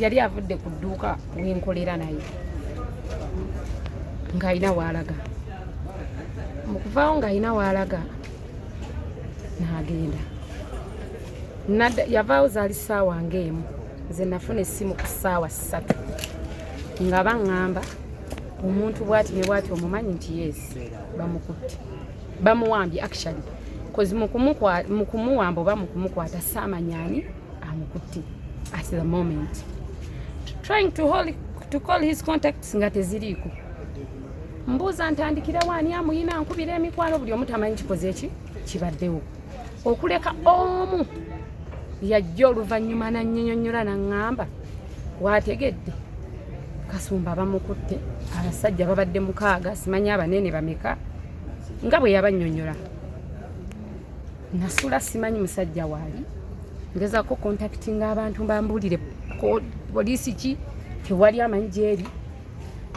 Yali avudde ku dduuka wenkolera naye ng'alina w'alaga. Mu kuvaawo ng'alina w'alaga n'agenda. Najja yavaawo zaali ssaawa ng'emu. Nze nafuna essimu ku ssaawa 3 nga baŋŋamba omuntu bw'ati ne bw'ati omumanyi nti yes bamukutte. Bamuwambye actually because mu kumuwamba oba mu kumukwata saamanyaani amukutte at the moment. Trying to call his contacts nga teziriiko. Mbuuza ntandikira waani amuyina nkubira emikwano buli omu tamanyi kikoze eki kibaddewo. Okuleka omu yajja oluvannyuma nannyonnyola n'aŋŋamba waategedde Kasumba bamukutte abasajja babadde 6 simanyi abanene bameka nga bwe yabannyonnyola. Nasula simanyi musajja waali ngezaako contactinga abantu mbambuulire poliisi ki tewali amanyi gyeri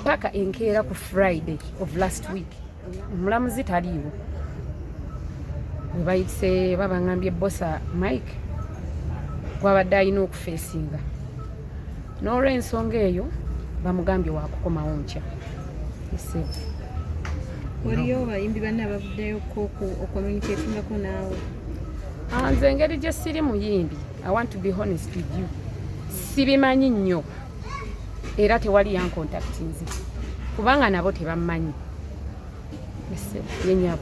paka enkeera ku Friday of last week omulamuzi taliiwo. Bwe bayise babaŋŋambye bossa Mike gwabadde alina okufeesinga n'olw'ensonga eyo bamugambye waakukomawo nkya. Waliyo bayimbi banne abavuddeyo okomuniketingako naawe? Nze engeri gye siri muyimbi, I want to be honest with you, sibimanyi nnyo era tewali yankontaktinze kubanga nabo tebammanyi. Yenyabo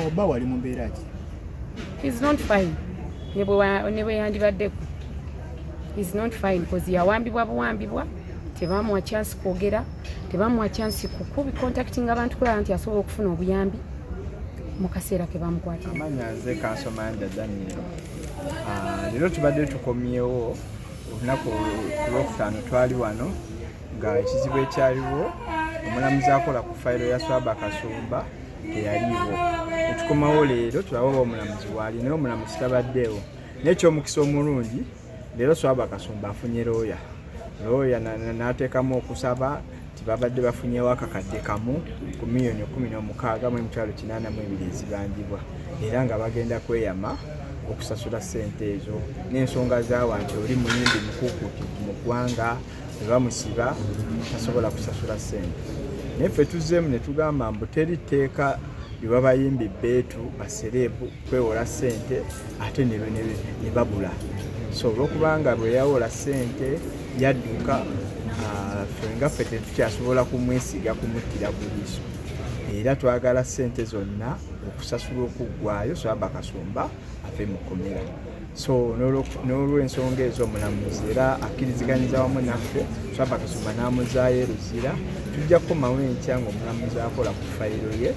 oba wali mu mbeera ki? He's not fine. Ne bwe yandibaddeko he's not fine because yawambibwa tebamuwa chance kwogera, tebamuwa chance contacting abantu kulaba nti asobola okufuna obuyambi mu kaseera ke bamukwatira. Amanya nze Kasumba Daniel. Leero tubadde tukomyewo olunaku olwokutaano twali wano nga ekizibu ekyaliwo omulamuzi akola ku fayiro ya Swahabah Kasumba teyaliiwo. Netukomawo leero tulabawo omulamuzi waali naye omulamuzi tabaddewo. N'ekyomukisa omulungi leero Swahabah Kasumba afunye looya n'ateekamu okusaba nti babadde bafunyewo akakadde kamu ku miliyoni 16,882 ezibangibwa era nga bagenda kweyama okusasula ssente ezo n'ensonga zaawa nti oli muyimbi mukuukuuti mu ggwanga ne bamusiba tasobola kusasula ssente. Naye ffe tuzzeemu ne tugamba mbu teri tteeka liba bayimbi beetu basereebu kwewola ssente ate ne babula. So olwokubanga bwe yawola ssente yadduka nga ffe tetukyasobola kumwesiga kumuttira buliiso era twagala ssente zonna okusasula okuggwaayo Swahabah Kasumba ave mu kkomera. So n'olw'ensonga ezo omulamuzi era akkiriziganyiza wamu naffe Swahabah Kasumba n'amuzaayo Luzira. Tujja kukomawo enkya ng'omulamuzi akola ku fayiro ye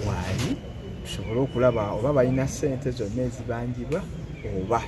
waali tusobole okulaba oba balina ssente zonna ezibangibwa oba